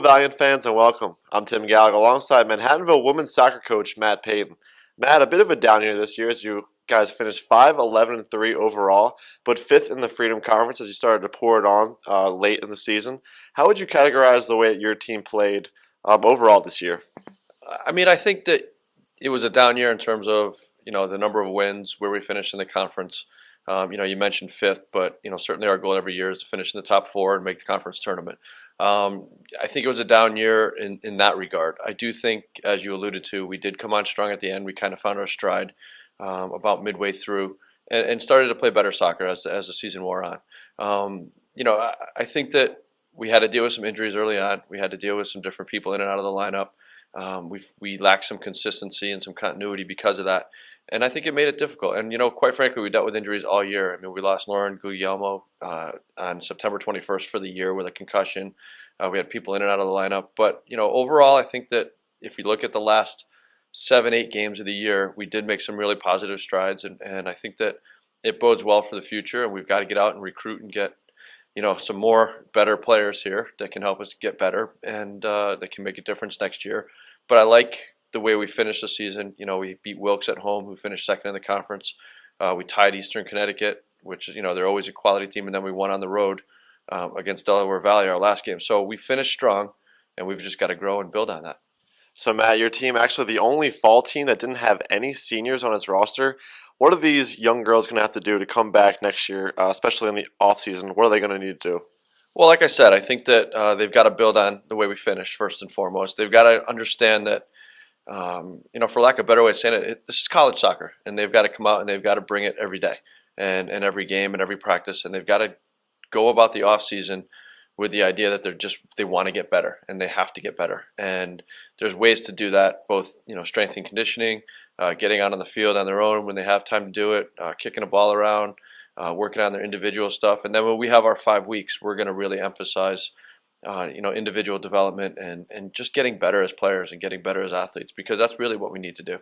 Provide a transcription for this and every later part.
Valiant fans, and welcome. I'm Tim Gallagher alongside Manhattanville women's soccer coach Matt Paton. Matt, a bit of a down year this year as you guys finished 5-11-3 overall, but fifth in the Freedom Conference as you started to pour it on late in the season. How would you categorize the way that your team played overall this year? I think that it was a down year in terms of the number of wins, where we finished in the conference. You mentioned fifth, but certainly our goal every year is to finish in the top four and make the conference tournament. I think it was a down year in that regard. I do think, as you alluded to, we did come on strong at the end. We kind of found our stride about midway through and started to play better soccer as the season wore on. I think that we had to deal with some injuries early on. We had to deal with some different people in and out of the lineup. We lacked some consistency and some continuity because of that. And I think it made it difficult. And, quite frankly, we dealt with injuries all year. We lost Lauren Guglielmo on September 21st for the year with a concussion. We had people in and out of the lineup. But, overall, I think that if you look at the last 7-8 games of the year, we did make some really positive strides. And I think that it bodes well for the future. And we've got to get out and recruit and get, some more better players here that can help us get better and that can make a difference next year. But I like the way we finished the season. We beat Wilkes at home, who finished second in the conference. We tied Eastern Connecticut, which they're always a quality team, and then we won on the road against Delaware Valley our last game. So we finished strong, and we've just got to grow and build on that. So Matt, your team actually the only fall team that didn't have any seniors on its roster. What are these young girls going to have to do to come back next year, especially in the offseason? What are they going to need to do? Well, like I said, I think that they've got to build on the way we finished, first and foremost. They've got to understand that for lack of a better way of saying it, this is college soccer, and they've got to come out and they've got to bring it every day and every game and every practice, and they've got to go about the off season with the idea that they want to get better and they have to get better. And there's ways to do that, both strength and conditioning, getting out on the field on their own when they have time to do it, kicking a ball around, working on their individual stuff, and then when we have our 5 weeks, we're going to really emphasize individual development and just getting better as players and getting better as athletes, because that's really what we need to do.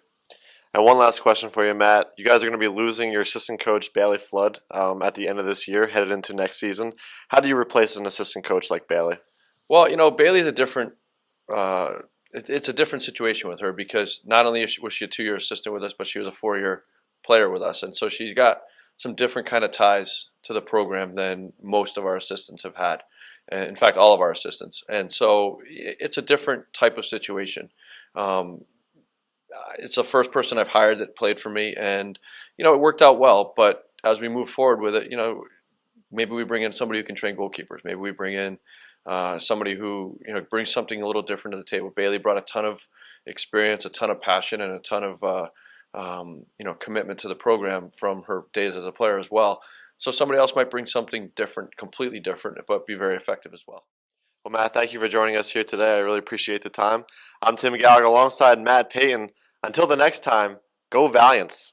And one last question for you, Matt. You guys are going to be losing your assistant coach, Bailey Flood, at the end of this year, headed into next season. How do you replace an assistant coach like Bailey? Well, Bailey's a different it's a different situation with her, because not only was she a 2-year assistant with us, but she was a 4-year player with us. And so she's got some different kind of ties to the program than most of our assistants have had. In fact, all of our assistants. And so it's a different type of situation. It's the first person I've hired that played for me, and it worked out well. But as we move forward with it, maybe we bring in somebody who can train goalkeepers. Maybe we bring in somebody who brings something a little different to the table. Bailey brought a ton of experience, a ton of passion, and a ton of commitment to the program from her days as a player as well. So somebody else might bring something different, completely different, but be very effective as well. Well, Matt, thank you for joining us here today. I really appreciate the time. I'm Tim Gallagher alongside Matt Paton. Until the next time, go Valiants.